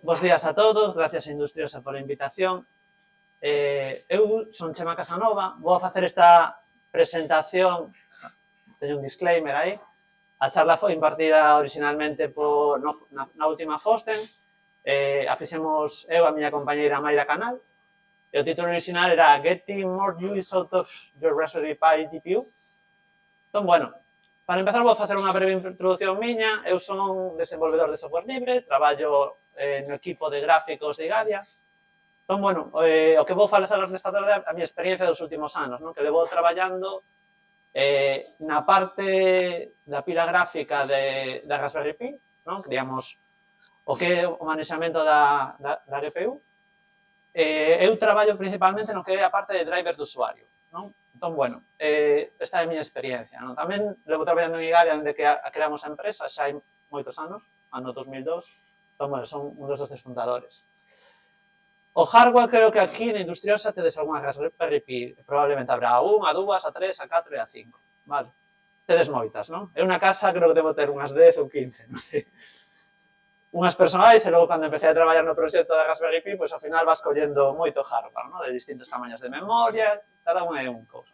Bos días a todos, gracias a Industriosa pola invitación. Eu son Chema Casanova, vou a facer esta presentación, teño un disclaimer aí. A charla foi impartida originalmente na última Fosten, a fixemos eu a miña compañeira Mayra Canal, e o título original era Getting More Use Out of Your Raspberry Pi GPU. Entón, bueno, para empezar vou facer unha breve introducción miña. Eu son desenvolvedor de software libre, traballo no equipo de gráficos de Igalia. Entón, bueno, o que vou falar nesta tarde é a miña experiencia dos últimos anos, que levo traballando na parte da pila gráfica da Raspberry Pi, que digamos o que é o manexamento da GPU. Eu traballo principalmente no que é a parte de driver de usuario. Entón, bueno, esta é a miña experiencia. Tamén levo traballando en Igalia desde que creamos a empresa, xa hai moitos anos, ano 2002. Entón, bueno, son un dos fundadores. O hardware, creo que aquí na Industriosa tedes algunha Raspberry Pi, probablemente habrá a 1, a 2, a 3, a 4 e a 5. Vale, tedes moitas, non? Eu na casa creo que debo ter unhas 10 ou 15, non sei. Unhas personais, e logo cando empecé a traballar no proxecto da Raspberry Pi, pois ao final vas collendo moito hardware, de distintos tamaños de memoria, cada unha é un cousa.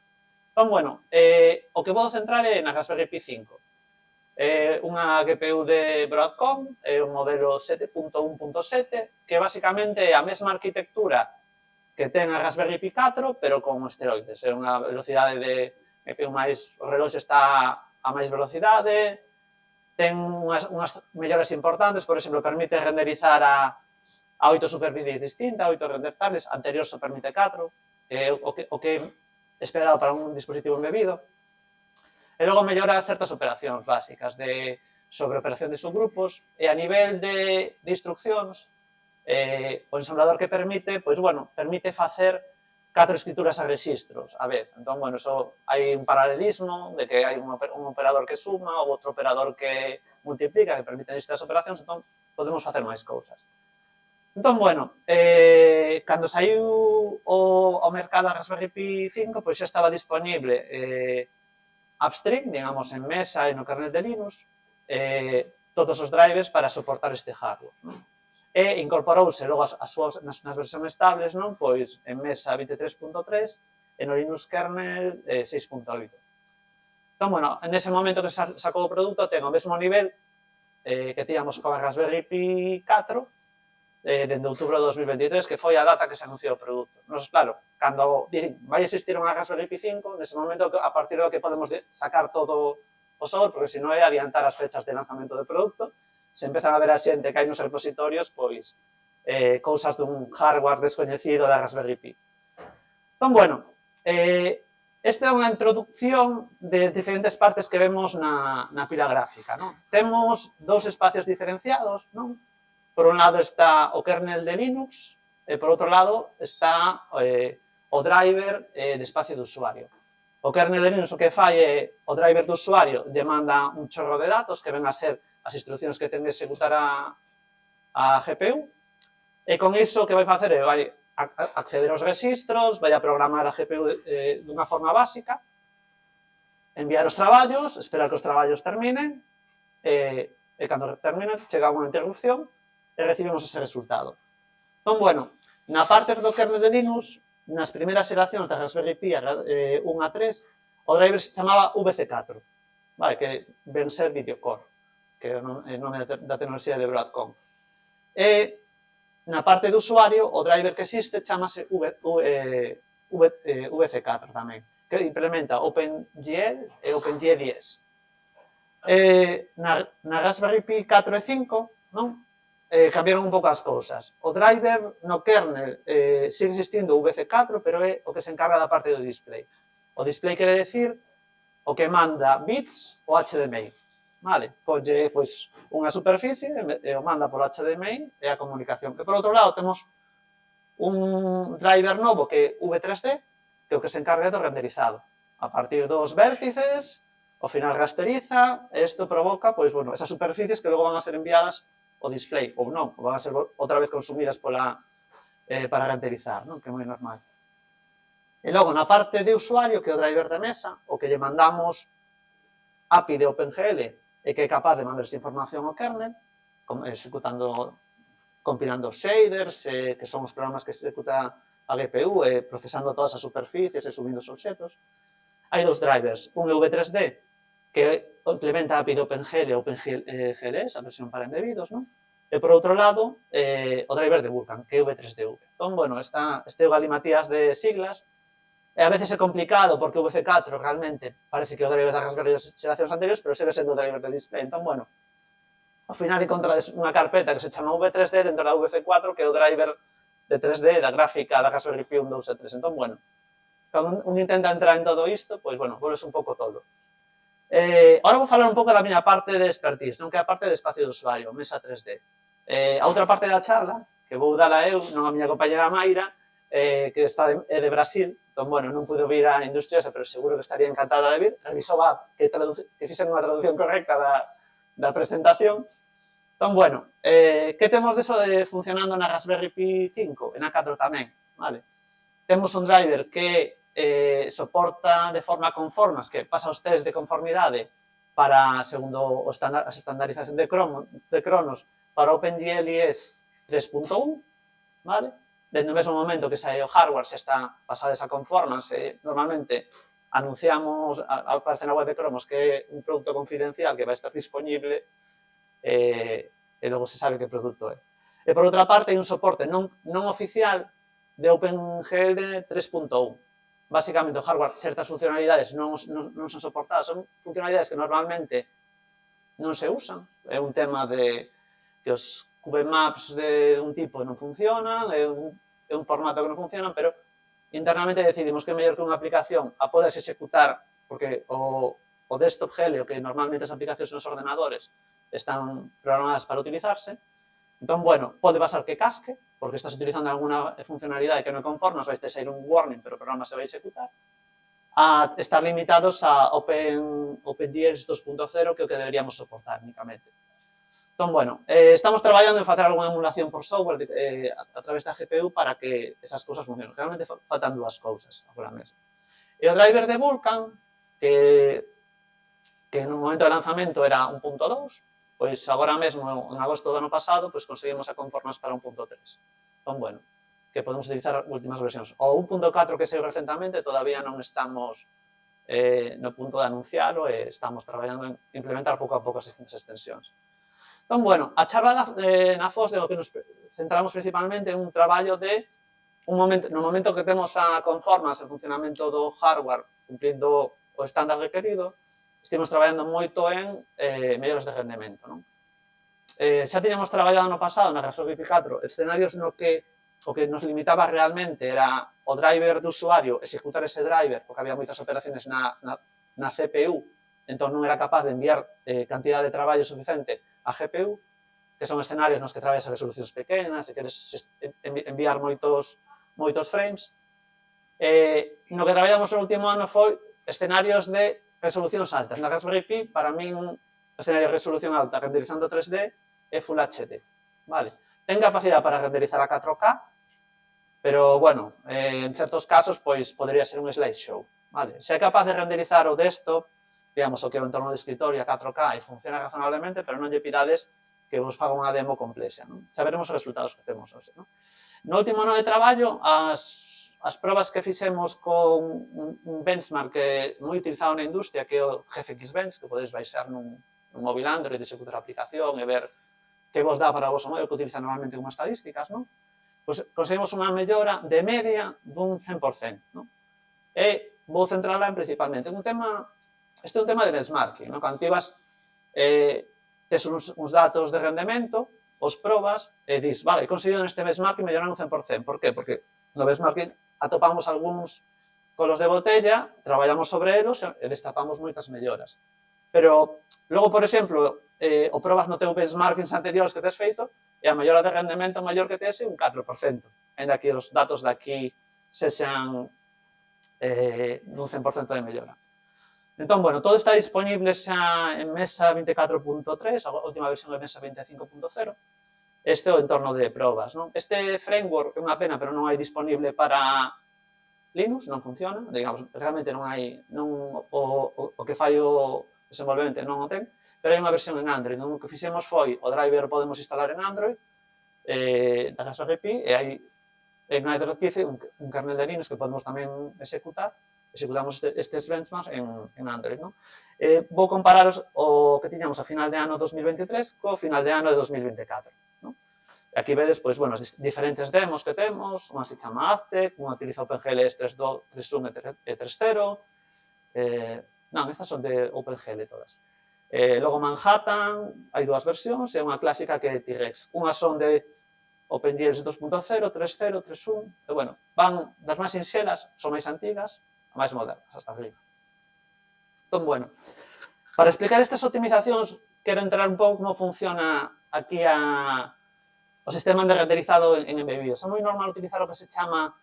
Entón, bueno, o que vou centrar é na Raspberry Pi 5. Unha GPU de Broadcom, é un modelo 7.1.7, que basicamente é a mesma arquitectura que ten a Raspberry Pi 4, pero con esteroides. É unha velocidade de GPU máis, o reloxo está a máis velocidade, ten unhas melloras importantes, por exemplo, permite renderizar a 8 superficies distintas, 8 renderizadores, anterior só permite 4, o que é esperado para un dispositivo embebido. E logo mellora certas operacións básicas sobre operación de subgrupos, e a nivel de instruccións, o ensamblador que permite, pois, bueno, permite facer 4 escrituras a rexistros a vez. Entón, bueno, hai un paralelismo de que hai un operador que suma, ou outro operador que multiplica, que permite distintas operacións, entón podemos facer máis cousas. Entón, bueno, cando saiu ao mercado a Raspberry Pi 5, pois xa estaba disponible upstream, digamos, en mesa e no kernel de Linux, todos os drivers para soportar este hardware. E incorporouse logo nas versións estables, pois en mesa 23.3 e no Linux kernel 6.8. Entón, bueno, nese momento que sacou o produto ten o mesmo nivel que tíamos con a Raspberry Pi 4 dende outubro de 2023, que foi a data que se anunciou o produto. Nos, claro, cando vai existir unha Raspberry Pi 5, nese momento a partir do que podemos sacar todo o software, porque senón é adiantar as fechas de lanzamento do produto. Se empezan a ver a xente que hai nos repositorios, pois, cousas dun hardware descoñecido da Raspberry Pi. Entón, bueno, esta é unha introducción de diferentes partes que vemos na pila gráfica. Temos dous espacios diferenciados. Por un lado está o kernel de Linux, e por outro lado está o driver de espacio de usuario. O kernel de Linux o que fai é o driver do usuario lle manda un chorro de datos que ven a ser as instruccións que ten de executar a GPU, e con iso o que vai facer é vai acceder aos registros, vai a programar a GPU dunha forma básica, enviar os traballos, esperar que os traballos terminen, e cando terminen chega unha interrupción e recibimos ese resultado. Entón, bueno, na parte do kernel de Linux, nas primeiras xeracións da Raspberry Pi 1 a 3, o driver se chamaba VC4, que ven ser Videocore, que é o nome da tecnoloxía de Broadcom. E na parte do usuario, o driver que existe chamase VC4 tamén, que implementa OpenGL e OpenGL10. Na Raspberry Pi 4 e 5, cambiaron un pouco as cousas. O driver no kernel sigue existindo o VC4, pero é o que se encarga da parte do display. O display quere decir o que manda bits o HDMI. Colle unha superficie e o manda por HDMI e a comunicación. E por outro lado temos un driver novo que é V3D, que é o que se encarga do renderizado. A partir dos vértices, ao final rasteriza, e isto provoca esas superficies que logo van a ser enviadas ao display, ou non, van a ser outra vez consumidas para renderizar, que é moi normal. E logo, na parte de usuario, que é o driver de mesa, o que lle mandamos API de OpenGL e que é capaz de mandar esa información ao kernel, executando compilando shaders, que son os programas que executa a GPU, procesando todas as superficies e subindo os obxetos. Hai dous drivers, un é V3D, que implementa a API de OpenGL e OpenGLS, a versión para embebidos, non? E por outro lado, o driver de Vulkan, que é V3DV. Entón, bueno, este galimatías de siglas, e a veces é complicado porque o VC4 realmente parece que é o driver das Raspberry das xeracións anteriores, pero segue sendo o driver de display. Entón, bueno, ao final encontrades unha carpeta que se chama V3D dentro da VC4, que é o driver de 3D da gráfica da Raspberry Pi 1, 2 e 3. Entón, bueno, cando un intenta entrar en todo isto, pois, bueno, volves un pouco todo. Ahora vou falar un pouco da miña parte de expertise, non que é a parte de espacio de usuario, Mesa 3D. A outra parte da charla, que vou dala eu, non a miña compañera Mayra, que está de Brasil, entón, bueno, non puido vir a Industriosa, pero seguro que estaría encantada de vir, revisou a que fixen unha traducción correcta da presentación. Entón, bueno, que temos deso de funcionando na Raspberry Pi 5 e na 4 tamén, vale? Temos un driver que soporta de forma conformas, que pasa os test de conformidade para, segundo a estandarización de Cronos, para OpenGLES 3.1, vale? Desde o mesmo momento que sae o hardware xa está pasada esa conformance, normalmente anunciamos, aparece na web de Cromos que é un produto confidencial que vai estar disponible e logo se sabe que produto é. E por outra parte, hai un soporte non oficial de OpenGL 3.1. Básicamente, o hardware, certas funcionalidades non son soportadas, son funcionalidades que normalmente non se usan. É un tema de que os QBMaps de un tipo non funcionan, é un formato que non funcionan, pero internamente decidimos que é mellor que unha aplicación a podes executar, porque o desktop GL, o que normalmente as aplicacións nos ordenadores están programadas para utilizarse. Entón, bueno, pode pasar que casque, porque estás utilizando alguna funcionalidade que non conformas, vais ter sair un warning, pero o programa se vai executar, a estar limitados a OpenGL 2.0, que é o que deberíamos soportar únicamente. Entón, bueno, estamos traballando en facer algunha emulación por software a través da GPU para que esas cousas funcionen. Realmente faltan dúas cousas agora mesmo. E o driver de Vulkan, que no momento de lanzamento era 1.2, pois agora mesmo, en agosto do ano pasado, pois conseguimos a conformas para 1.3. Entón, bueno, que podemos utilizar últimas versións. O 1.4 que saiu recentemente, todavía non estamos no punto de anuncialo e estamos traballando en implementar pouco a pouco as extensións. Entón, bueno, a charla na FOS de o que nos centramos principalmente en un traballo de no momento que temos a conformas en funcionamento do hardware cumplindo o estándar requerido, estivemos traballando moito en melloras de rendemento, non? Xa tiñamos traballado no pasado na Raspberry Pi 4 escenarios no que o que nos limitaba realmente era o driver do usuario, executar ese driver, porque había moitas operaciones na CPU, entón non era capaz de enviar cantidad de traballo suficiente a GPU, que son escenarios nos que traballas a resolucións pequenas, se queres enviar moitos frames. No que traballamos no último ano foi escenarios de resolucións altas. Na Raspberry Pi, para min, o escenario de resolución alta renderizando 3D é Full HD. Vale. Ten capacidade para renderizar a 4K, pero, bueno, en certos casos, pois, podría ser un slideshow. Vale. Se é capaz de renderizar o desktop, digamos, o que é o entorno de escritorio a 4K e funciona razonablemente, pero non lle pidades que vos faga unha demo complexa, non? Xa veremos os resultados que temos hoxe, non? No último ano de traballo, as probas que fixemos con un benchmark que é moi utilizado na industria, que é o GFX Bench, que podedes baixar nun móvil Android, executar a aplicación e ver que vos dá para o vosso móvil, que utiliza normalmente como estadísticas, non? Pois conseguimos unha mellora de media dun 100%, non? E vou centrarla principalmente en un tema. Este é un tema de benchmarking, non? Cando tes uns datos de rendemento, os probas e dis, vale, he conseguido neste benchmarking mellorar un 100%. Por qué? Porque no benchmarking atopamos algúns colos de botella, traballamos sobre elos e destapamos moitas melloras. Pero, logo, por exemplo, o probas no teu benchmarkings anteriores que tes feito e a mellora de rendemento maior que tes é un 4%. Ainda que os datos daqui sexan dun 100% de mellora. Entón, bueno, todo está disponible xa en Mesa 24.3, a última versión é Mesa 25.0. Este é o entorno de probas, non? Este framework é unha pena, pero non hai disponible para Linux, non funciona, digamos, realmente non hai, o que fai o desenvolvente non o ten, pero hai unha versión en Android, non? O que fixemos foi, o driver podemos instalar en Android, da RSGPI, e hai en Android 15 un kernel de Linux que podemos tamén executamos estes benchmarks en Android, non? Vou compararos o que tiñamos a final de ano 2023 co final de ano de 2024, non? Aquí vedes, pois, bueno, as diferentes demos que temos, unha se chama Aztec, unha utiliza OpenGL 3.1 e 3.0, non, estas son de OpenGL todas. Logo Manhattan, hai dúas versións, e unha clásica que é T-Rex. Unhas son de OpenGL 2.0, 3.0, 3.1, e, bueno, van das máis sinxelas, son máis antigas, a máis modernas, hasta arriba. Entón, bueno, para explicar estas optimizacións, quero entrar un pouco como funciona aquí o sistema de renderizado en embebidos. É moi normal utilizar o que se chama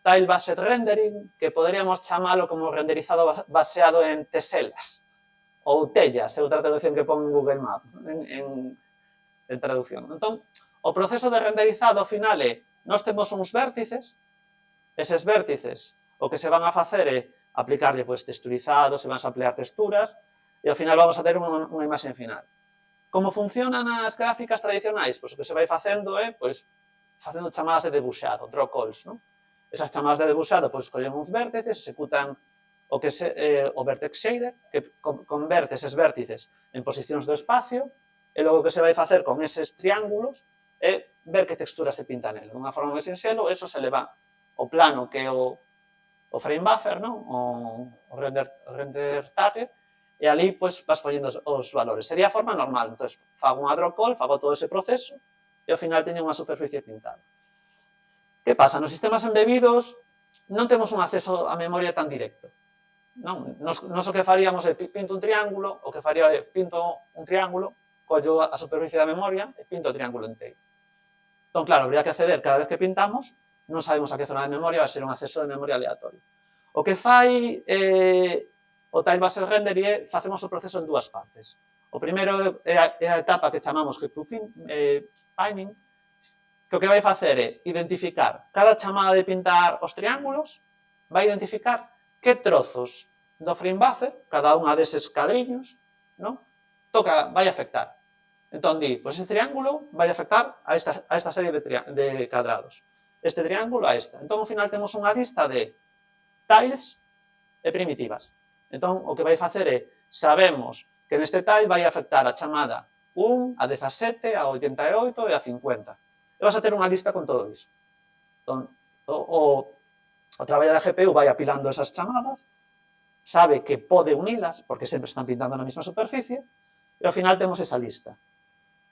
tile-based rendering, que poderíamos chamalo como renderizado baseado en teselas, ou tellas, é outra traducción que pon en Google Maps, en traducción. Entón, o proceso de renderizado ao final é, nós temos uns vértices, eses vértices o que se van a facer é aplicarlle texturizados, se van a ampliar texturas, e ao final vamos a ter unha imaxe final. Como funcionan as gráficas tradicionais? Pois o que se vai facendo é facendo chamadas de debuxado, draw calls, non? Esas chamadas de debuxado, pois escollen uns vértices, executan o vertex shader, que converte eses vértices en posicións do espacio, e logo o que se vai facer con eses triángulos é ver que textura se pinta nel. Dunha forma moi sinxelo, eso se leva o plano que é o frame buffer, non? O render target, e ali vas poñendo os valores. Sería a forma normal. Entón, fago unha draw call, fago todo ese proceso, e ao final teño unha superficie pintada. Que pasa? Nos sistemas embebidos non temos un acceso á memoria tan directo. Nos o que faríamos é pinto un triángulo, o que faría é pinto un triángulo, collo a superficie da memoria e pinto o triángulo inteiro. Entón, claro, habría que acceder cada vez que pintamos, non sabemos a que zona de memoria, vai ser un acceso de memoria aleatorio. O que fai o tile-based rendering é facemos o proceso en dúas partes. O primeiro é a etapa que chamamos pinning, que o que vai facer é identificar cada chamada de pintar os triángulos, vai identificar que trozos do frame buffer, cada unha deses cadriños, non? Vai afectar. Entón, pois ese triángulo vai afectar a esta serie de cadrados. Este triángulo a esta. Entón, ao final, temos unha lista de tiles e primitivas. Entón, o que vai facer é, sabemos que neste tile vai afectar a chamada 1, a 17, a 88 e a 50. E vas a ter unha lista con todo iso. Entón, o traballo da GPU vai apilando esas chamadas, sabe que pode unilas, porque sempre están pintando na mesma superficie, e ao final temos esa lista.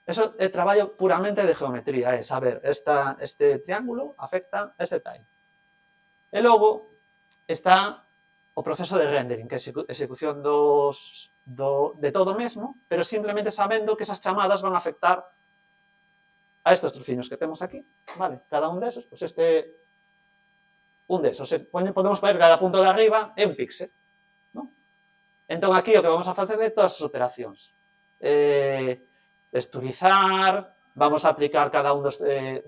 Eso é traballo puramente de geometría, é saber, este triángulo afecta a este tile. E logo está o proceso de rendering, que é execución de todo mesmo, pero simplemente sabendo que esas chamadas van a afectar a estes trociños que temos aquí, vale? Cada un desos, pois un desos, podemos ver cada punto de arriba é un píxel, non? Entón, aquí o que vamos a facer é todas as operacións. Texturizar, vamos a aplicar cada un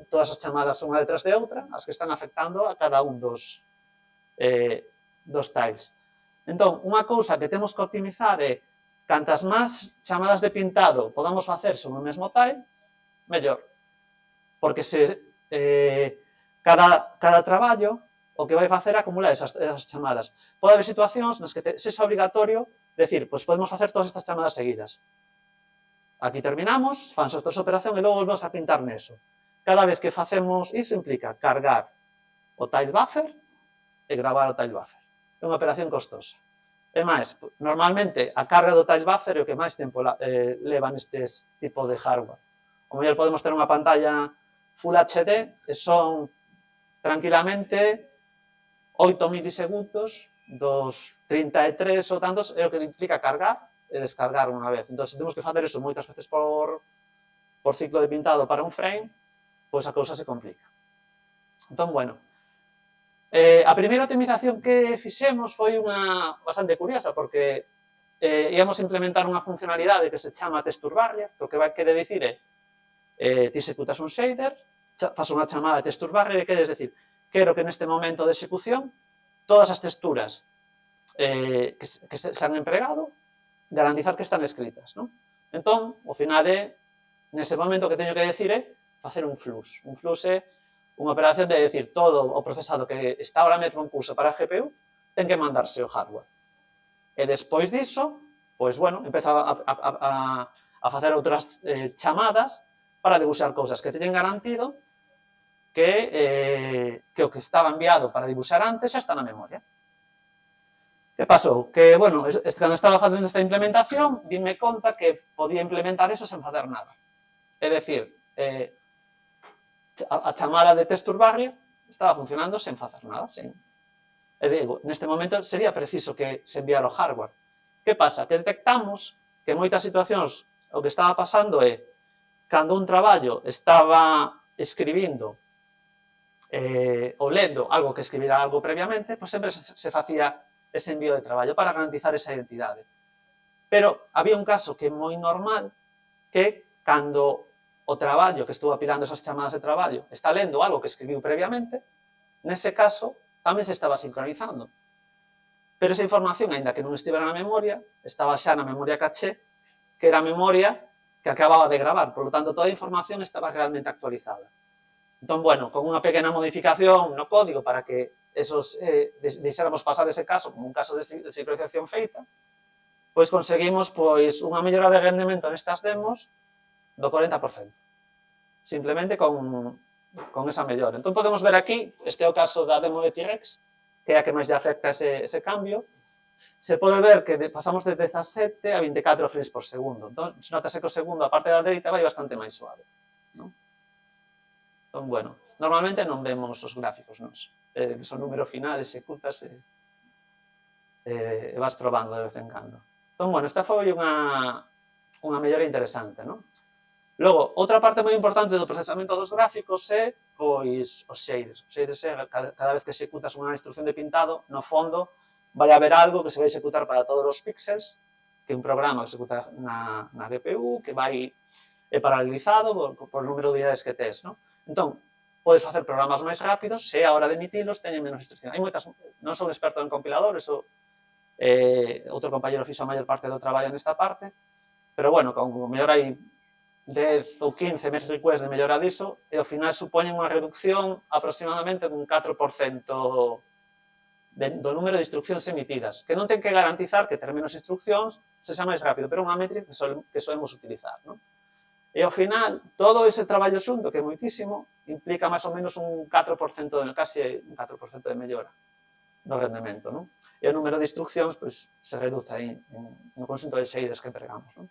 todas as chamadas unha detrás de outra, as que están afectando a cada un dos tiles. Entón, unha cousa que temos que optimizar é cantas máis chamadas de pintado podamos facer sobre o mesmo tile, mellor. Porque se cada traballo o que vai facer é acumular esas chamadas. Pode haber situacións nas que sexa obrigatorio decir, pois podemos facer todas estas chamadas seguidas. Aquí terminamos, fanse outra operación e logo volvemos a pintar neso. Cada vez que facemos iso implica cargar o tile buffer e gravar o tile buffer. É unha operación costosa. E máis, normalmente a carga do tile buffer é o que máis tempo leva nestes tipo de hardware. O mellor podemos ter unha pantalla Full HD e son tranquilamente 8 milisegundos dos 33 ou tantos é o que implica cargar e descargar unha vez. Entón, se temos que facer iso moitas veces por ciclo de pintado para un frame, pois a cousa se complica. Entón, bueno, a primeira optimización que fixemos foi unha bastante curiosa, porque íamos implementar unha funcionalidade que se chama texture barrier, que o que vai querer dicir é ti executas un shader, faz unha chamada de texture barrier e queres decir, quero que neste momento de execución todas as texturas que se han empregado, garantizar que están escritas, non? Entón, ao final nese momento que teño que decir é facer un flux. Un flux é unha operación de decir todo o procesado que está ahora mesmo en curso para a GPU ten que mandarse ao hardware. E despois diso, pois, bueno, empeza a facer outras chamadas para debuxar cousas que teñen garantido que o que estaba enviado para dibuxar antes xa está na memoria. Que pasou? Que, bueno, cando estaba facendo esta implementación, dime conta que podía implementar eso sen facer nada. É dicir, a chamada de texture barrier estaba funcionando sen facer nada. E digo, neste momento sería preciso que se enviara o hardware. Que pasa? Que detectamos que en moitas situacións o que estaba pasando é cando un traballo estaba escribindo ou lendo algo que escribira algo previamente, pois sempre se facía ese envío de traballo para garantizar esa identidade. Pero había un caso que é moi normal, que cando o traballo que estuvo apilando esas chamadas de traballo está lendo algo que escribiu previamente, nese caso tamén se estaba sincronizando. Pero esa información, aínda que non estivera na memoria, estaba xa na memoria caché, que era a memoria que acababa de gravar. Por lo tanto, toda a información estaba realmente actualizada. Entón, bueno, con unha pequena modificación no código para que deixáramos pasar ese caso como un caso de sincronización feita, pois conseguimos unha mellora de rendemento nestas demos do 40%. Simplemente con esa mellora. Entón podemos ver aquí, este é o caso da demo de T-Rex, que é a que máis lle afecta ese cambio. Se pode ver que pasamos de 17 a 24 frames por segundo. Entón, notase que o segundo, a parte da dereita, vai bastante máis suave. Entón, bueno, normalmente non vemos os gráficos, nos. Son número final, executas e vas probando de vez en cando. Entón, bueno, esta foi unha mellora interesante, non? Logo, outra parte moi importante do procesamento dos gráficos é, pois, os shaders. Os shaders é, cada vez que executas unha instrucción de pintado, no fondo, vai haber algo que se vai executar para todos os píxeles, que un programa executa na GPU, que vai paralelizado por número de unidades que tes, non? Entón, podes facer programas máis rápidos, se a hora de emitilos teñen menos instrucción. Hai moitas, non sou experto en compiladores, outro compañero fixo a maior parte do traballo nesta parte, pero, bueno, como mellor hai 10 ou 15 merge requests de mellora diso, e ao final supoñen unha reducción aproximadamente dun 4% do número de instruccións emitidas, que non ten que garantizar que ter menos instruccións se xa máis rápido, pero é unha métrica que solemos utilizar, non? E ao final, todo ese traballo xunto, que é moitísimo, implica máis ou menos un 4%, casi un 4% de mellora do rendemento, non? E o número de instruccións, pois, se reduce aí no conxunto de shaders que empregamos, non?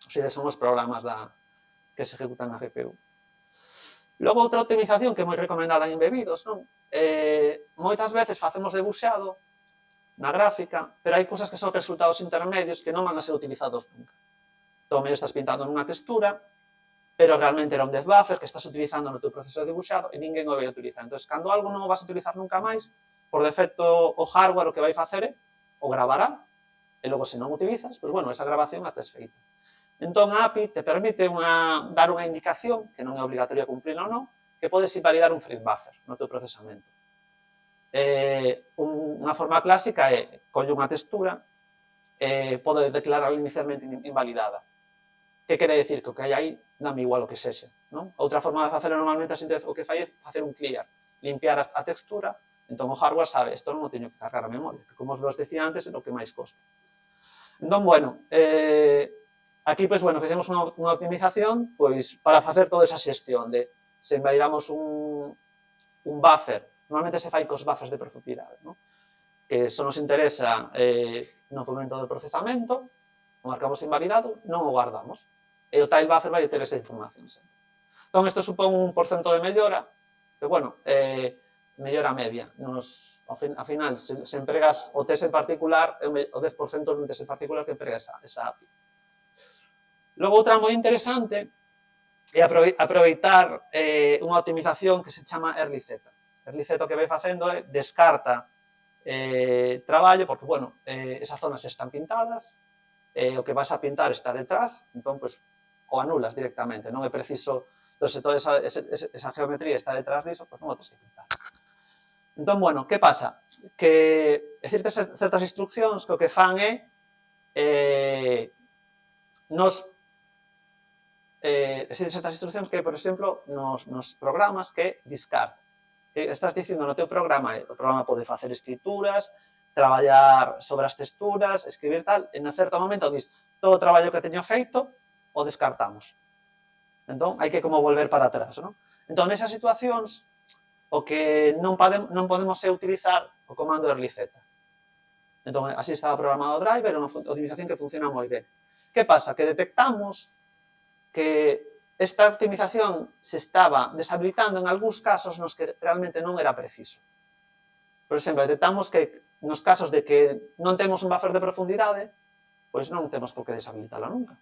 Os shaders son os programas que se ejecutan na GPU. Logo, outra optimización que é moi recomendada en embebidos, non? Moitas veces facemos debuxado na gráfica, pero hai cousas que son resultados intermedios que non van a ser utilizados nunca. Entón, medio estás pintando nunha textura, pero realmente era un depth buffer que estás utilizando no teu proceso de debuxado e ninguén o vai utilizar. Entón, cando algo non o vas a utilizar nunca máis, por defecto o hardware o que vai facer é o gravará, e logo se non o utilizas, pois, bueno, esa grabación a tes feita. Entón, a API te permite dar unha indicación, que non é obligatoria cumplirla ou non, que podes invalidar un frame buffer no teu procesamento. Unha forma clásica é colle unha textura e pode declarar inicialmente invalidada. Que quere decir? Que o que hai aí dame igual o que sexa, non? Outra forma de facelo normalmente o que fai é facer un clear, limpiar a textura, entón o hardware sabe, isto non o teño que cargar a memoria, que como vos decía antes é o que máis costa. Entón, bueno, aquí, pois, bueno, fixemos unha optimización, pois, para facer toda esa xestión de se invalidamos un buffer, normalmente se fai cos buffers de profundidade, non? Que só nos interesa no momento do procesamento, o marcamos invalidado, non o guardamos. E o tile buffer vai ter esa información sempre. Entón, isto supón un porcento de mellora, que, bueno, mellora media. Ao final, se empregas o test en particular, o 10% dun test en particular que emprega esa API. Logo, outra moi interesante é aproveitar unha optimización que se chama Early Z. Early Z o que vai facendo é descarta traballo, porque, bueno, esas zonas están pintadas, o que vas a pintar está detrás, entón, pois, o anulas directamente, non é preciso, se toda esa geometría está detrás diso, pois non o tens que pintar. Entón, bueno, que pasa? Que certas instruccións que o que fan é nos existen certas instruccións que, por exemplo, nos programas que discard. Estás dicindo no teu programa, o programa pode facer escrituras, traballar sobre as texturas, escribir tal, e en certo momento dis, todo o traballo que teño feito o descartamos. Entón, hai que como volver para atrás, non? Entón, nesas situacións, o que non podemos é utilizar o comando rlz. Entón, así estaba programado o driver, unha optimización que funciona moi ben. Que pasa? Que detectamos que esta optimización se estaba deshabilitando en algúns casos nos que realmente non era preciso. Por exemplo, detectamos que nos casos de que non temos un buffer de profundidade, pois non temos por que deshabilitala nunca.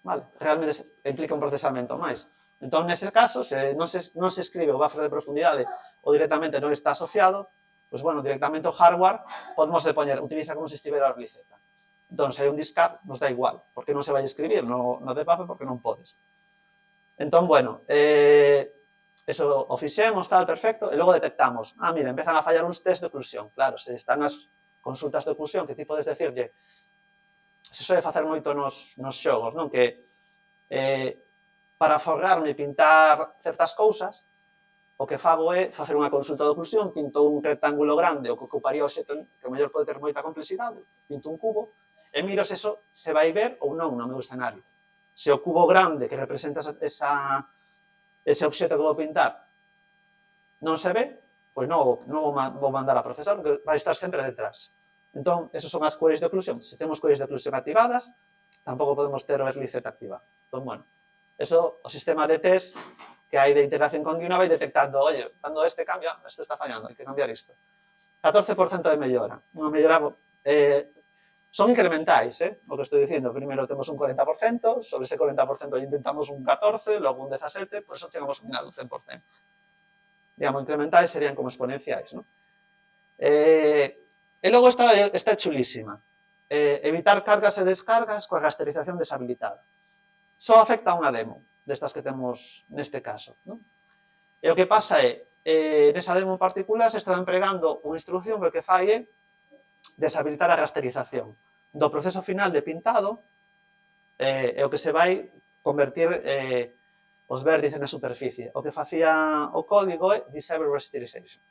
Vale? Realmente implica un procesamento máis. Entón, neses casos, se non se escribe o buffer de profundidade ou directamente non está asociado, pois, bueno, directamente o hardware podemos poñer, utiliza como se estivera a rlz. Entón, se hai un discard, nos dá igual, porque non se vai escribir no debuffer porque non podes. Entón, bueno, eso o fixemos, tal, perfecto, e logo detectamos, mira, empezan a fallar uns test de oclusión. Claro, se están as consultas de oclusión, que ti podes decirlle, se soe facer moito nos xogos, non? Que para forrarme e pintar certas cousas, o que fago é facer unha consulta de oclusión, pinto un rectángulo grande, o que ocuparía o xeito, que o mellor pode ter moita complexidade, pinto un cubo, e miro se eso se vai ver ou non no meu escenario. Se o cubo grande que representa ese obxeto que vou pintar non se ve, pois non vou mandar a procesar, porque vai estar sempre detrás. Entón, esos son as queries de oclusión. Se temos queries de oclusión activadas, tampouco podemos ter o rlz activado. Entón, bueno, eso, o sistema de test que hai de integración continua vai detectando, oye, cando este cambia, este está fallando, hai que cambiar isto. 14% de mellora. Unha mellora, son incrementais, o que estou dicindo. Primeiro temos un 40%, sobre ese 40% intentamos un 14%, logo un 17%, por eso chegamos ao final un 100%. Digamos, incrementais serían como exponenciais, non? E logo está chulísima. Evitar cargas e descargas coa rasterización deshabilitada. Só afecta a unha demo destas que temos neste caso, non? E o que pasa é, nesa demo en particular se está empregando unha instrucción que o que fai é deshabilitar a rasterización do proceso final de pintado e o que se vai convertir os vértices na superficie. O que facía o código é disable rasterization.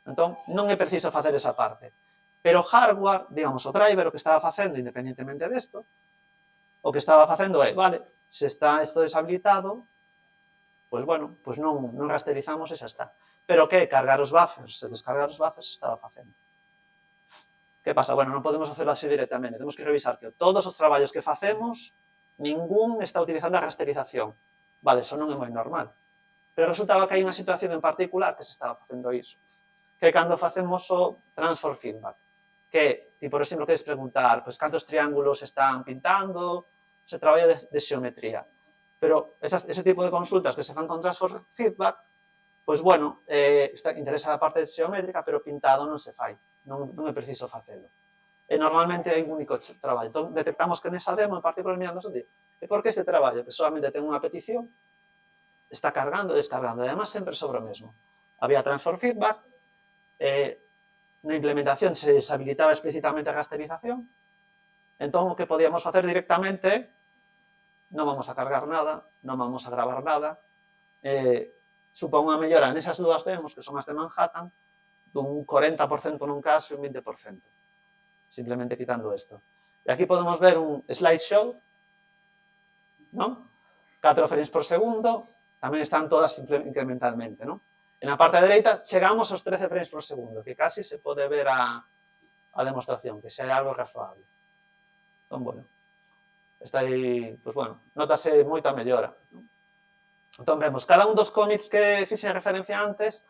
Entón, non é preciso facer esa parte. Pero o hardware, digamos, o driver, o que estaba facendo, independentemente desto, o que estaba facendo é, vale, se está isto deshabilitado, pois, bueno, pois non rasterizamos e xa está. Pero que cargar os buffers, se descargar os buffers, estaba facendo. Que pasa? Bueno, non podemos facelo así directamente. Temos que revisar que todos os traballos que facemos, ningún está utilizando a rasterización. Vale, eso non é moi normal. Pero resultaba que hai unha situación en particular que se estaba facendo iso. Que cando facemos o transfer feedback, que, ti, por exemplo, queres preguntar, pois, cantos triángulos están pintando, se traballa de xeometría. Pero ese tipo de consultas que se fan con transfer feedback, pois, bueno, interesa a parte xeométrica, pero pintado non se fai. Non é preciso facelo. E normalmente hai un único traballo. Entón, detectamos que nesa demo, en particular, mirando a e por que este traballo, que solamente ten unha petición, está cargando e descargando, e además sempre sobre o mesmo. Había transfer feedback, na implementación se deshabilitaba explícitamente a rasterización, entón o que podíamos facer directamente non vamos a cargar nada, non vamos a gravar nada, supón unha mellora nesas dúas demos, que son as de Manhattan, dun 40% nun caso e un 20%, simplemente quitando isto. E aquí podemos ver un slideshow, non? 4 frames por segundo, tamén están todas incrementalmente, non? En a parte dereita chegamos aos 13 frames por segundo, que casi se pode ver a demostración, que xa é algo razoable. Entón, bueno, está aí, pois, bueno, notase moita mellora. Entón, vemos, cada un dos commits que fixe referencia antes,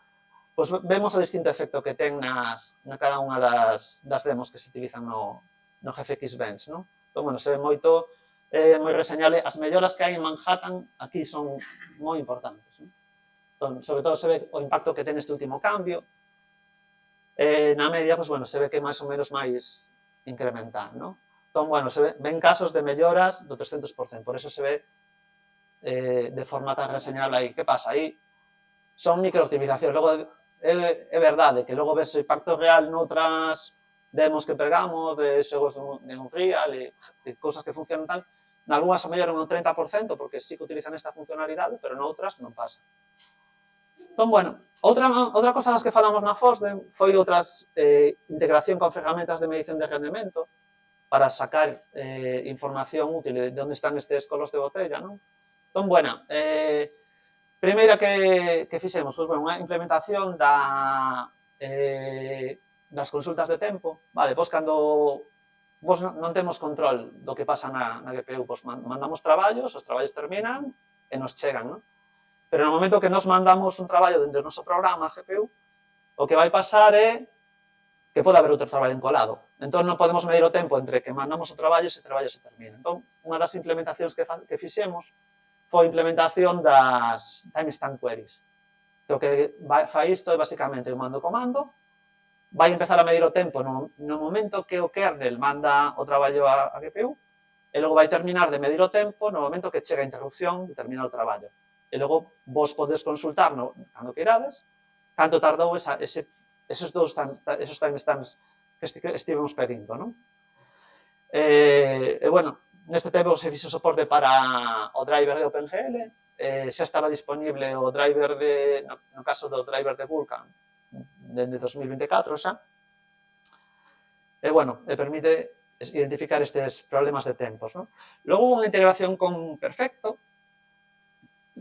pois vemos o distinto efecto que ten na cada unha das demos que se utilizan no GFX Bench, non? Entón, bueno, se ve moito, moi reseñable. As melloras que hai en Manhattan aquí son moi importantes, non? Entón, sobre todo se ve o impacto que ten este último cambio. Na media, pois, bueno, se ve que máis ou menos máis incremental, non? Entón, bueno, se ven casos de melloras do 300%, por eso se ve de forma tan reseñable aí. Que pasa? Aí son microoptimizacións. Logo, é verdade que logo ves o impacto real noutras demos que pegamos, de xogos de Unreal e cousas que funcionan tal, nalgúas a mellor un 30%, porque sí que utilizan esta funcionalidade, pero noutras non pasa. Entón, bueno, outra cosa das que falamos na FOSDEM foi outras integración con ferramentas de medición de rendemento para sacar información útil de onde están estes colos de botella, non? Entón, bueno, primeira que fixemos, pois, bueno, unha implementación das consultas de tempo, vale, pois cando vos non temos control do que pasa na GPU, pois mandamos traballos, os traballos terminan e nos chegan, non? Pero no momento que nos mandamos un traballo dentro do noso programa GPU, o que vai pasar é que pode haber outro traballo encolado. Entón, non podemos medir o tempo entre que mandamos o traballo e ese traballo se termina. Entón, unha das implementacións que fixemos foi a implementación das timestamp queries. O que fai isto é, basicamente, eu mando o comando, vai empezar a medir o tempo no momento que o kernel manda o traballo a GPU, e logo vai terminar de medir o tempo no momento que chega a interrupción de terminar o traballo. E logo vos podes consultar, cando queirades, canto tardou esos timestamps que estivemos pedindo, non? E, bueno, neste tempo se fixo soporte para o driver de OpenGL, xa estaba disponible o driver no caso do driver de Vulkan, dende 2024 xa. E, bueno, permite identificar estes problemas de tempos, non? Logo, unha integración con Perfecto,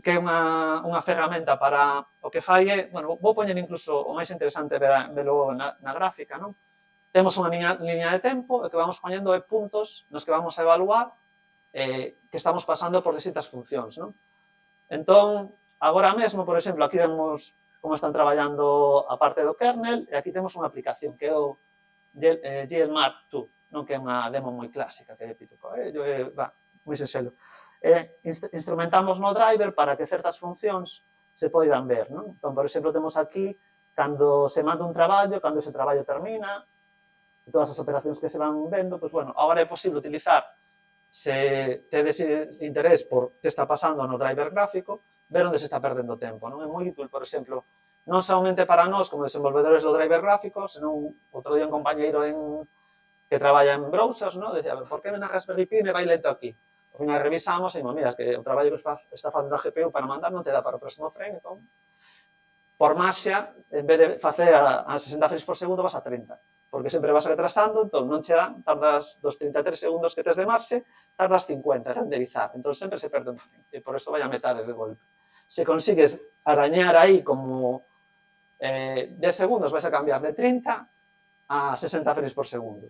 que é unha ferramenta para o que fai é, bueno, vou poñer incluso o máis interesante velo na gráfica, non? Temos unha liña de tempo e que vamos poñendo puntos nos que vamos a evaluar que estamos pasando por distintas funcións, non? Entón, agora mesmo, por exemplo, aquí vemos como están traballando a parte do kernel e aquí temos unha aplicación que é o GLMARK2, non, que é unha demo moi clásica que é pituco, moi sinxelo. Instrumentamos no driver para que certas funcións se poidan ver, non? Entón, por exemplo, temos aquí cando se manda un traballo, cando ese traballo termina, todas as operacións que se van vendo, pois, bueno, agora é posible utilizar, se tedes interés por que está pasando no driver gráfico, ver onde se está perdendo tempo, non? É moi útil, por exemplo, non somente para nós como desenvolvedores do driver gráfico, senón outro día un compañeiro que traballa en browsers, non? Decía, por que na Raspberry Pi me vai lento aquí? Ao final revisamos e, mira, que o traballo que está facendo a GPU para mandar non te dá para o próximo frame, entón, por maxia, en vez de facer a 60 frames por segundo, vas a 30. Porque sempre vas retrasando, entón non che dá, tardas dos 33 segundos que tes de marxe, tardas 50 en renderizar. Entón sempre se perde un frame. E por eso vai a metade de golpe. Se consigues arañar aí como 10 segundos, vais a cambiar de 30 a 60 frames por segundo.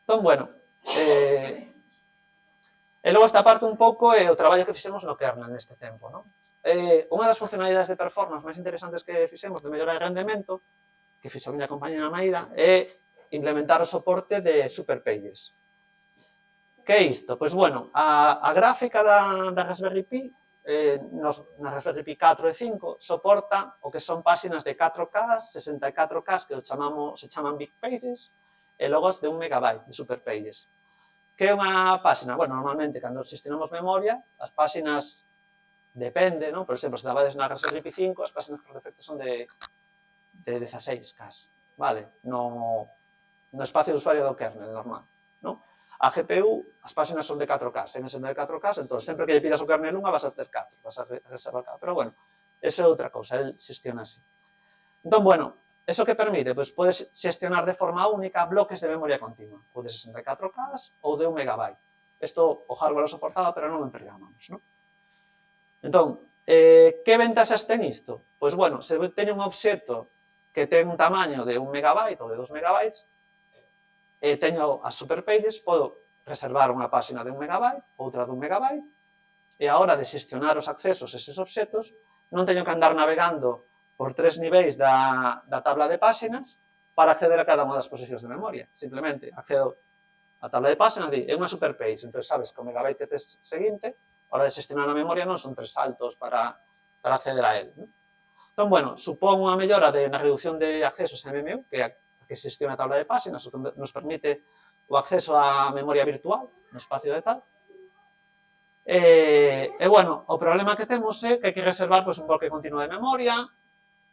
Entón, bueno, e logo esta parte un pouco é o traballo que fixemos no kernel neste tempo, non? Unha das funcionalidades de performance máis interesantes que fixemos de mellora de rendemento, que fixo a miña compañera Maíra, é implementar o soporte de superpages. Que é isto? Pois, bueno, a gráfica da Raspberry Pi, na Raspberry Pi 4 e 5, soporta o que son páxinas de 4K, 64K, que se chaman Big Pages, e logo de 1 MB de superpages. Que é unha páxina? Bueno, normalmente, cando xestionamos memoria, as páxinas depende, non? Por exemplo, se trabades na Raspberry Pi 5, as páxinas por defecto son de 16K, vale? No espacio de usuario do kernel normal, non? A GPU, as páxinas son de 4K, seguen sendo de 4K, entón, sempre que lle pidas o kernel unha, vas a ter 4, vas a reservar 4. Pero, bueno, eso é outra cousa, el xestiona así. Entón, bueno, eso que permite? Pois podes xestionar de forma única bloques de memoria continua, ou de 64K ou de 1 MB. Isto o hardware o soportaba, pero non o empregamos, non? Entón, que ventaxas ten isto? Pois, bueno, se teño un obxecto que ten un tamaño de 1 MB ou de 2 MB, e teño as superpages, podo reservar unha páxina de 1 MB, outra de 1 MB, e a hora de xestionar os accesos a eses obxectos, non teño que andar navegando por 3 niveis da tabla de páxinas para acceder a cada unha das posicións de memoria. Simplemente accedo a tabla de páxinas e é unha superpage, entón sabes que o megabyte que tes seguinte, a hora de xestionar a memoria non son 3 saltos para acceder a él. Entón, bueno, supón unha mellora na reducción de accesos a MMU, que é a que xestiona a tabla de páxinas, o que nos permite o acceso á memoria virtual no espacio de tal. E, bueno, o problema que temos é que hai que reservar un bloque continuo de memoria.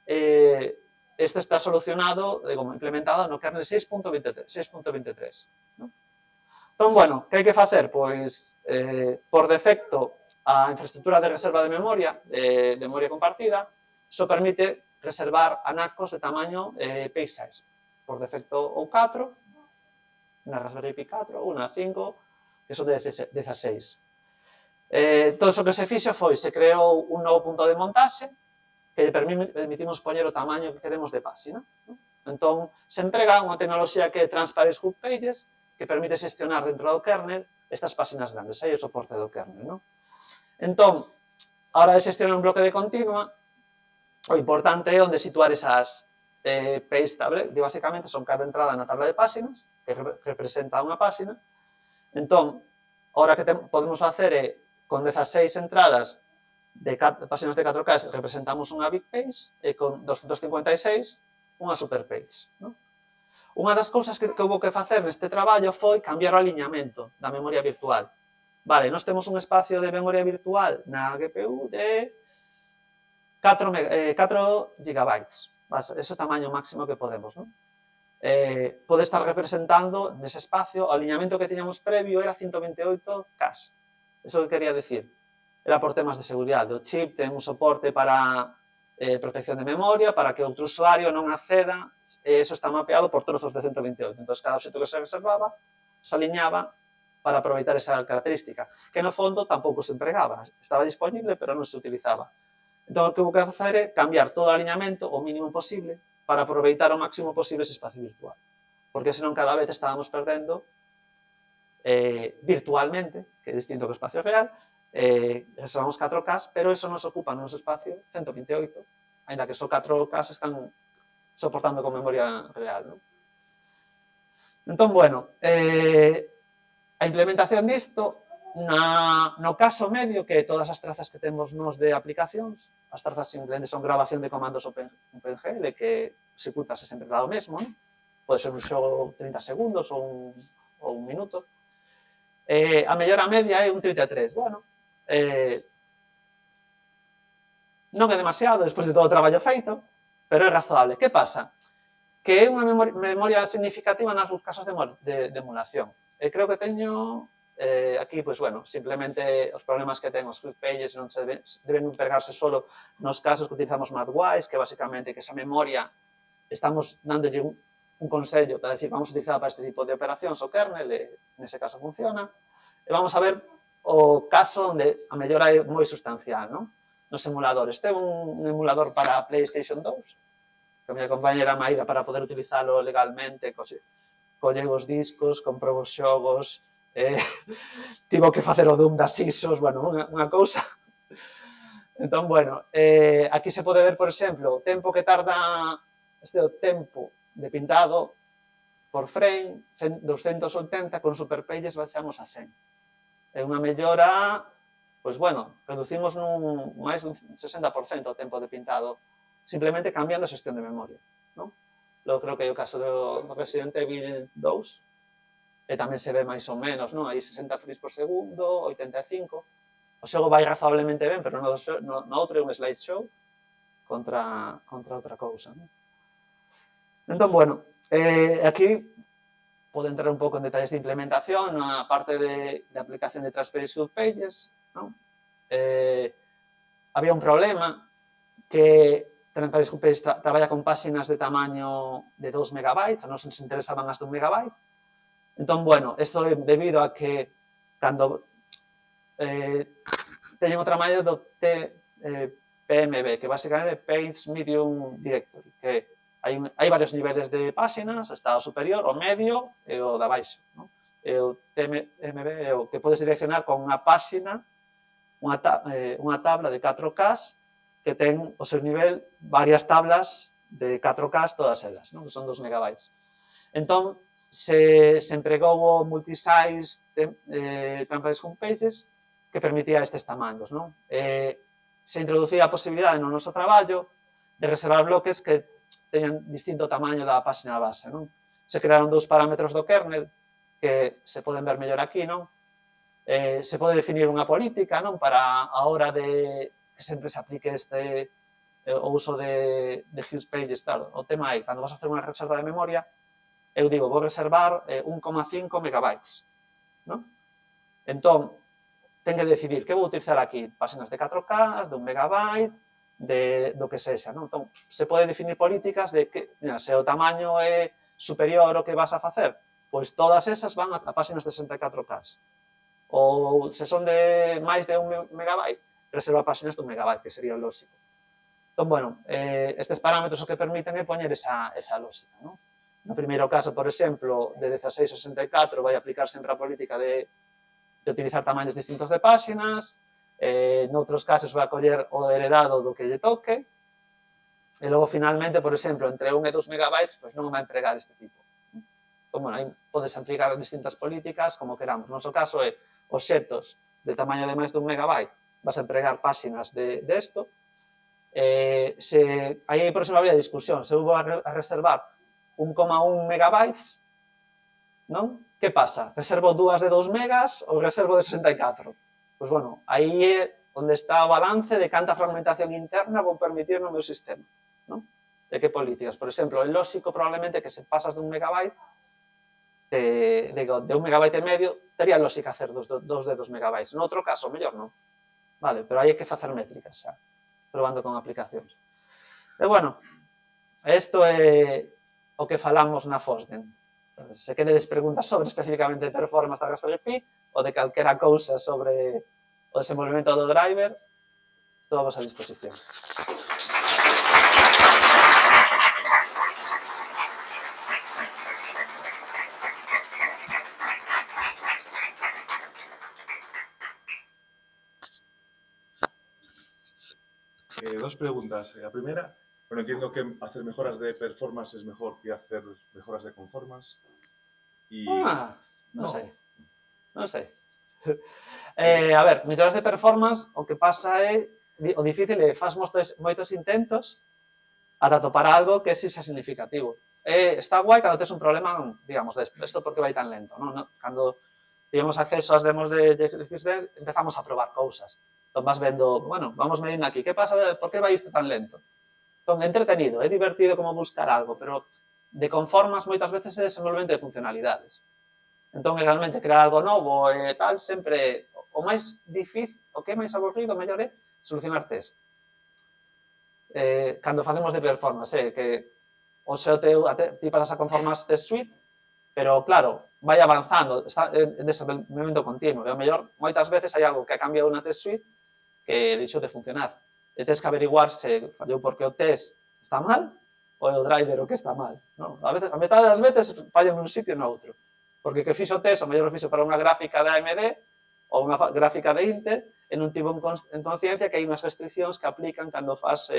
Este está solucionado, implementado no kernel 6.23. Entón, bueno, que hai que facer? Pois, por defecto, a infraestructura de reserva de memoria compartida, só permite reservar anacos de tamaño pixels. Por defecto, ou 4, na Raspberry Pi 4, ou na 5, que son de 16. Todo iso que se fixo foi, se creou un novo punto de montaxe, que permitimos poñer o tamaño que queremos de páxina. Entón, se emprega unha tecnoloxía que é Transparent Hub Pages, que permite xestionar dentro do kernel estas páxinas grandes, aí o soporte do kernel, non? Entón, a hora de xestionar un bloque de continua, o importante é onde situar esas page table, que basicamente son cada entrada na tabla de páxinas, que representa unha páxina. Entón, ahora que podemos facer é, con 16 entradas de páxinas de 4K, representamos unha big page, e con 256, unha super page, non? Unha das cousas que houve que facer neste traballo foi cambiar o aliñamento da memoria virtual. Vale, nós temos un espacio de memoria virtual na GPU de 4 GB. Ese é o tamaño máximo que podemos, non? Pode estar representando nese espacio, o aliñamento que tiñamos previo era 128K. Eso que quería decir. Era por temas de seguridade. O chip ten un soporte para protección de memoria, para que outro usuario non acceda, eso está mapeado por trozos de 128. Entón, cada obxecto que se reservaba se aliñaba para aproveitar esa característica, que no fondo tampouco se empregaba. Estaba disponible, pero non se utilizaba. Entón, o que houve que facer é cambiar todo o aliñamento o mínimo posible para aproveitar o máximo posible ese espacio virtual. Porque senón cada vez estábamos perdendo virtualmente, que é distinto que o espacio real, reservamos 4K, pero eso nos ocupa no noso espacio 128, ainda que só 4K están soportando con memoria real, non? Entón, bueno, a implementación disto, no caso medio, que todas as trazas que temos nos de aplicacións, as trazas simplemente son grabación de comandos OpenGL, que executase sempre dado mesmo, non? Pode ser un xogo 30 segundos ou un minuto. A mellora media é un 33. Bueno, non é demasiado despois de todo o traballo feito, pero é razoable. Que pasa? Que é unha memoria significativa nos casos de emulación. Creo que teño aquí, pois, bueno, simplemente os problemas que ten os script pages non se deben empregarse solo nos casos que utilizamos MathWise, que basicamente que esa memoria estamos dándolle un consello para decir, vamos a utilizar para este tipo de operacións o kernel, e nese caso funciona. E vamos a ver o caso onde a mellora é moi sustancial, non? Nos emuladores. Ten un emulador para PlayStation 2, que a miña compañera Maida, para poder utilizalo legalmente, colleu os discos, comprou os xogos, tivo que facer o Doom das ISOs, bueno, unha cousa. Entón, bueno, aquí se pode ver, por exemplo, o tempo que tarda, este é o tempo de pintado por frame, 280, con Super Pages baixamos a 100. É unha mellora, pois, bueno, reducimos nun máis dun 60% o tempo de pintado, simplemente cambiando a xestión de memoria, non? Logo, creo que é o caso do Resident Evil 2, e tamén se ve máis ou menos, non? Hai 60 frames por segundo, 85. O xogo vai razonablemente ben, pero no outro é un slideshow contra outra cousa, non? Entón, bueno, aquí pode entrar un pouco en detalles de implementación, na parte de aplicación de Transparent Hub Pages, non? Había un problema que Transparent Hub Pages traballa con páxinas de tamaño de 2 megabytes, a nos interesaban as de 1 megabyte. Entón, bueno, isto é debido a que cando teñen o traballo do PMB, que basicamente é Page Medium Directory, que hai varios niveles de páxinas, está o superior, o medio e o da baixo, non? E o TMB é o que podes direccionar con unha páxina, unha tabla de 4K que ten o seu nivel varias tablas de 4K todas elas, non? Que son 2 megabytes. Entón, se empregou o multisize Transparent Hub Pages que permitía estes tamaños, non? Se introducía a posibilidade no noso traballo de reservar bloques que teñan distinto tamaño da páxina base, non? Se crearon dous parámetros do kernel que se poden ver mellor aquí, non? Se pode definir unha política, non? Para a hora de que sempre se aplique o uso de Hub Pages, claro. O tema é, cando vas a facer unha reserva de memoria, eu digo, vou reservar 1,5 megabytes. non? Entón, ten que decidir que vou utilizar aquí, páxinas de 4K, de 1 megabyte, do que sexa, non? Entón, se pode definir políticas de que, mira, se o tamaño é superior ao que vas a facer, pois todas esas van a páxinas de 64K. Ou se son de máis de 1 megabyte, reserva páxinas de 1 megabyte, que sería o lógico. Entón, bueno, estes parámetros o que permiten é poñer esa lógica, non? No primeiro caso, por exemplo, de 16 a 64 vai aplicar sempre a política de utilizar tamaños distintos de páxinas, noutros casos vai a coller o heredado do que lle toque, e logo, finalmente, por exemplo, entre 1 e 2 megabytes, pois non vai empregar este tipo. Entón, bueno, aí podes aplicar distintas políticas como queramos. No noso caso é obxectos de tamaño de máis de 1 megabyte, vas a empregar páxinas de isto. Aí, por exemplo, habría discusión, se eu vou a reservar 1,1 megabytes, non? Que pasa? Reservo dúas de 2 megas ou reservo de 64? Pois, bueno, aí é onde está o balance de canta fragmentación interna vou permitir no meu sistema, non? De que políticas? Por exemplo, é lógico probablemente que se pasas de 1 megabyte, de 1 megabyte e medio, tería lógica hacer dos de 2 megabytes. No outro caso, mellor non. Vale, pero aí hai que facer métricas xa, probando con aplicacións. E, bueno, isto é o que falamos na FOSDEM. Se queredes preguntas sobre especificamente performance da Raspberry Pi ou de calquera cousa sobre o desenvolvemento do driver, estou a vosa disposición. Dos preguntas. La primera, bueno, entiendo que hacer mejoras de performance es mejor que hacer mejoras de conformance. Non sei. A ver, melloras de performance, o que pasa é, o difícil é, faz moitos intentos ata topar algo que sí xa significativo. Está guai cando tes un problema, digamos, isto porque vai tan lento, non? Cando tivemos acceso ás demos de XD, empezamos a probar cousas. Entón vas vendo, bueno, vamos medindo aquí, que pasa, por que vai isto tan lento? Entón, é entretenido, é divertido como buscar algo, pero de conformas moitas veces é desenvolvemento de funcionalidades. Entón, realmente, crear algo novo e tal, sempre o máis difícil, o que é máis aburrido, mellor é solucionar test. Cando facemos de performance, que o SEO ti pasas a conformas test suite, pero, claro, vai avanzando, está en desenvolvemento continuo, e o mellor, moitas veces hai algo que ha cambiado na test suite que deixou de funcionar. E tens que averiguar se fallou porque o test está mal ou é o driver o que está mal. A metade das veces falla nun sitio e no outro. Porque que fixo o test, o mellor o fixo para unha gráfica de AMD ou unha gráfica de Intel e non tivo en conciencia que hai unhas restriccións que aplican cando faz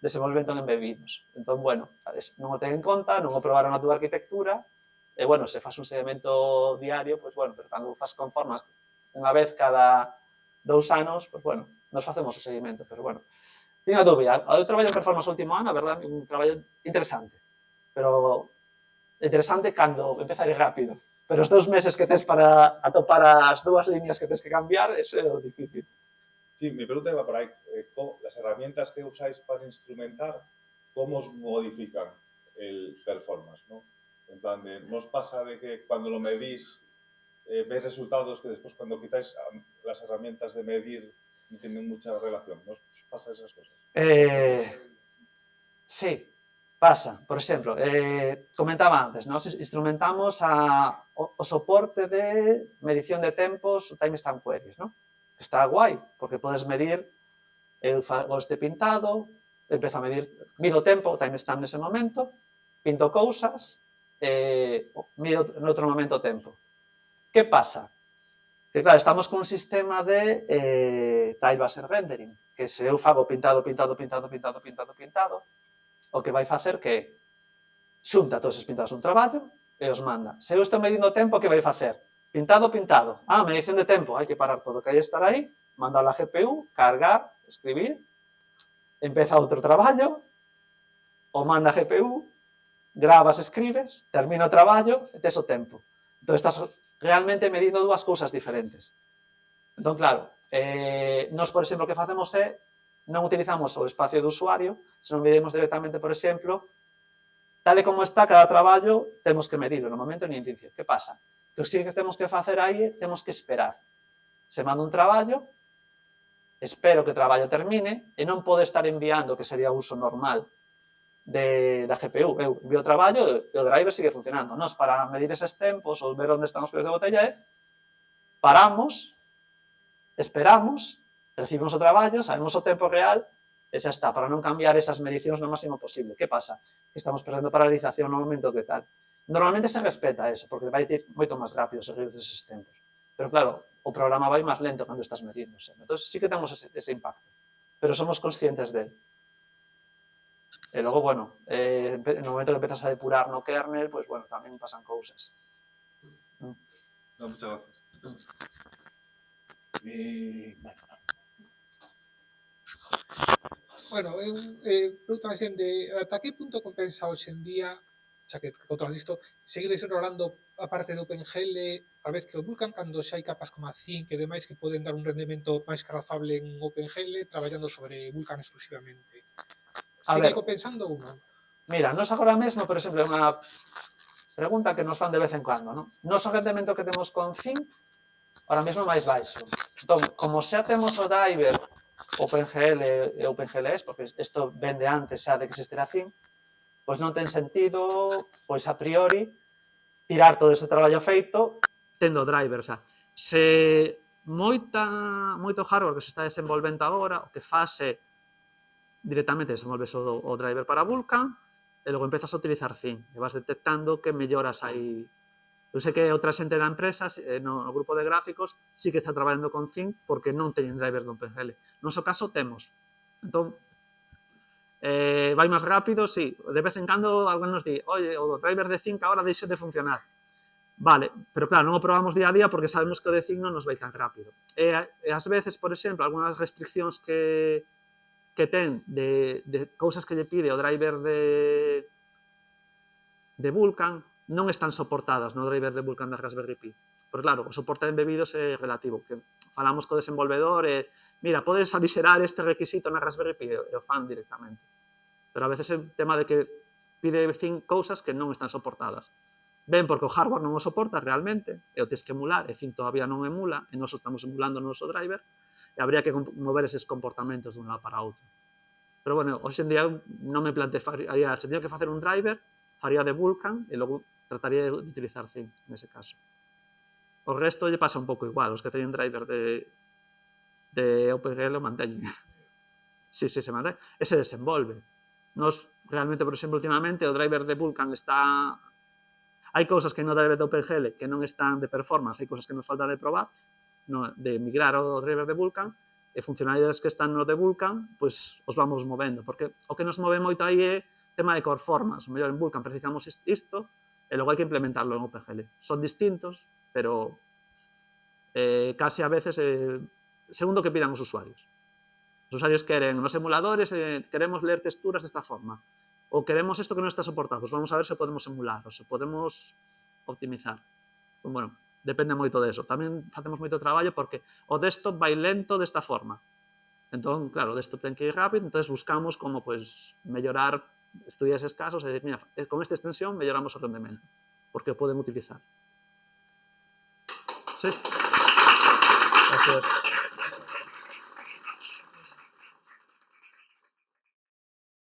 desenvolvemento en embebidos. Entón, bueno, non o ten en conta, non o probaron a túa arquitectura e, bueno, se faz un seguimento diario, pois, bueno, pero cando faz conformas unha vez cada 2 anos, pois, bueno, nos facemos o seguimento, pero, bueno, tiña dúbida. Eu traballo en performance o último ano, a verdade, un traballo interesante, pero interesante cando empeza a ir rápido. Pero os 2 meses que tes para atopar as 2 líneas que tes que cambiar, eso é o difícil. Sí, mi pregunta iba por ahí. Las herramientas que usáis para instrumentar, ¿cómo os modifican el performance, ¿no? En plan, ¿nos pasa de que cuando lo medís ves resultados que después cuando quitáis las herramientas de medir no tienen mucha relación? ¿Nos pasa esas cosas? Sí, pasa. Por exemplo, comentaba antes, nós instrumentamos o soporte de medición de tempos, timestamp queries, non? Está guai, porque podes medir, eu fago este pintado, empezo a medir, mido o tempo, o timestamp nese momento, pinto cousas, mido noutro momento o tempo. Que pasa? Que, claro, estamos cun sistema de tile-based rendering, que se eu fago pintado, o que vai facer que xunta todos os pintados nun traballo e os manda. Se eu estou medindo o tempo, que vai facer? Pintado. Medición de tempo, hai que parar todo o que hai estar aí, mandar a GPU, cargar, escribir, empeza outro traballo, o manda a GPU, gravas, escribes, termina o traballo e tes o tempo. Entón, estás realmente medindo 2 cousas diferentes. Entón, claro, nós, por exemplo, o que facemos é non utilizamos o espacio do usuario, senón medimos directamente, por exemplo, tal e como está cada traballo, temos que medirlo no momento de inicio. Que pasa? que sí que temos que facer aí, temos que esperar. Se manda un traballo, espero que o traballo termine, e non pode estar enviando, que sería o uso normal da GPU. Eu envío o traballo e o driver sigue funcionando. Nos, para medir eses tempos ou ver onde están os pelos de botella, paramos, esperamos, recibimos o traballo, sabemos o tempo real, e xa está, para non cambiar esas medicións no máximo posible. Que pasa? Que estamos perdendo paralización no momento que tal. Normalmente se respeta eso, porque vai ir moito máis rápido seguir eses tempos. Pero claro, o programa vai máis lento cando estás medindo. Entón, sí que temos ese impacto, pero somos conscientes dele. E logo, bueno, no momento que empezas a depurar no kernel, pues bueno, tamén pasan cousas. No, muchas gracias. Bueno, eu pregunto máis de ata que punto compensa hoxe en día, xa que controlas isto, seguir enrolando a parte de OpenGL a vez que o Vulkan cando xa hai capas como a Zinc e demais que poden dar un rendemento máis razable en OpenGL traballando sobre Vulkan exclusivamente. Sigue compensando ou non? Mira, nos agora mesmo, por exemplo, é unha pregunta que nos fan de vez en cando, non? Nos o rendemento que temos con Zinc ahora mesmo máis baixo. Entón, como xa temos o driver OpenGL e OpenGLS, porque isto vende antes xa de que existira Zinc, pois non ten sentido, pois a priori, tirar todo ese traballo feito tendo o driver. O sea, se moito hardware que se está desenvolvendo agora, o que fase directamente desenvolves o driver para Vulkan e logo empezas a utilizar Zinc e vas detectando que melloras aí. Eu sei que outra xente da empresa, no grupo de gráficos, sí que está traballando con Zinc porque non teñen drivers de OpenGL. No noso caso, temos. Entón, vai máis rápido, sí. De vez en cando, alguén nos di, oye, o driver de Zinc agora deixou de funcionar. Vale, pero claro, non o probamos día a día porque sabemos que o de Zinc non nos vai tan rápido. E ás veces, por exemplo, algunhas restriccións que ten de cousas que lle pide o driver de Vulkan non están soportadas no driver de Vulkan da Raspberry Pi. Porque claro, o soporte de embebidos é relativo, que falamos co desenvolvedor e, mira, podes aliserar este requisito na Raspberry Pi e o fan directamente. Pero a veces é o tema de que pide cousas que non están soportadas. Ben, porque o hardware non o soporta realmente, e o tens que emular, e Zinc todavía non emula, e nós estamos emulando o noso driver, e habría que mover eses comportamentos dun lado para outro. Pero, bueno, hoxe en día non me plantearía, se teño que facer un driver, faría de Vulkan e logo trataría de utilizar Zinc nese caso. O resto lle pasa un pouco igual, os que teñen driver de OpenGL o manteñen. Sí, se mantén. E se desenvolve. Nos, realmente, por exemplo, últimamente, o driver de Vulkan está... Hai cousas que no driver de OpenGL que non están de performance, hai cousas que nos falta de probar, de migrar o driver de Vulkan, e funcionalidades que están no de Vulkan, pois os vamos movendo, porque o que nos move moito aí é tema de performance. O mellor en Vulkan precisamos isto, e logo hai que implementarlo en OpenGL. Son distintos, pero casi a veces segundo o que pidan os usuarios. Os usuarios queren, nos emuladores, queremos ler texturas desta forma, ou queremos isto que non está soportado, pues vamos a ver se podemos emular, ou se podemos optimizar. Pues, bueno, depende moito deso. Tamén facemos moito traballo porque o desktop vai lento desta forma. Entón, claro, o desktop ten que ir rápido, entón buscamos como, pues, mellorar, estudiar eses casos e decir, mira, con esta extensión melloramos o rendemento, porque o poden utilizar. Sí. Gracias.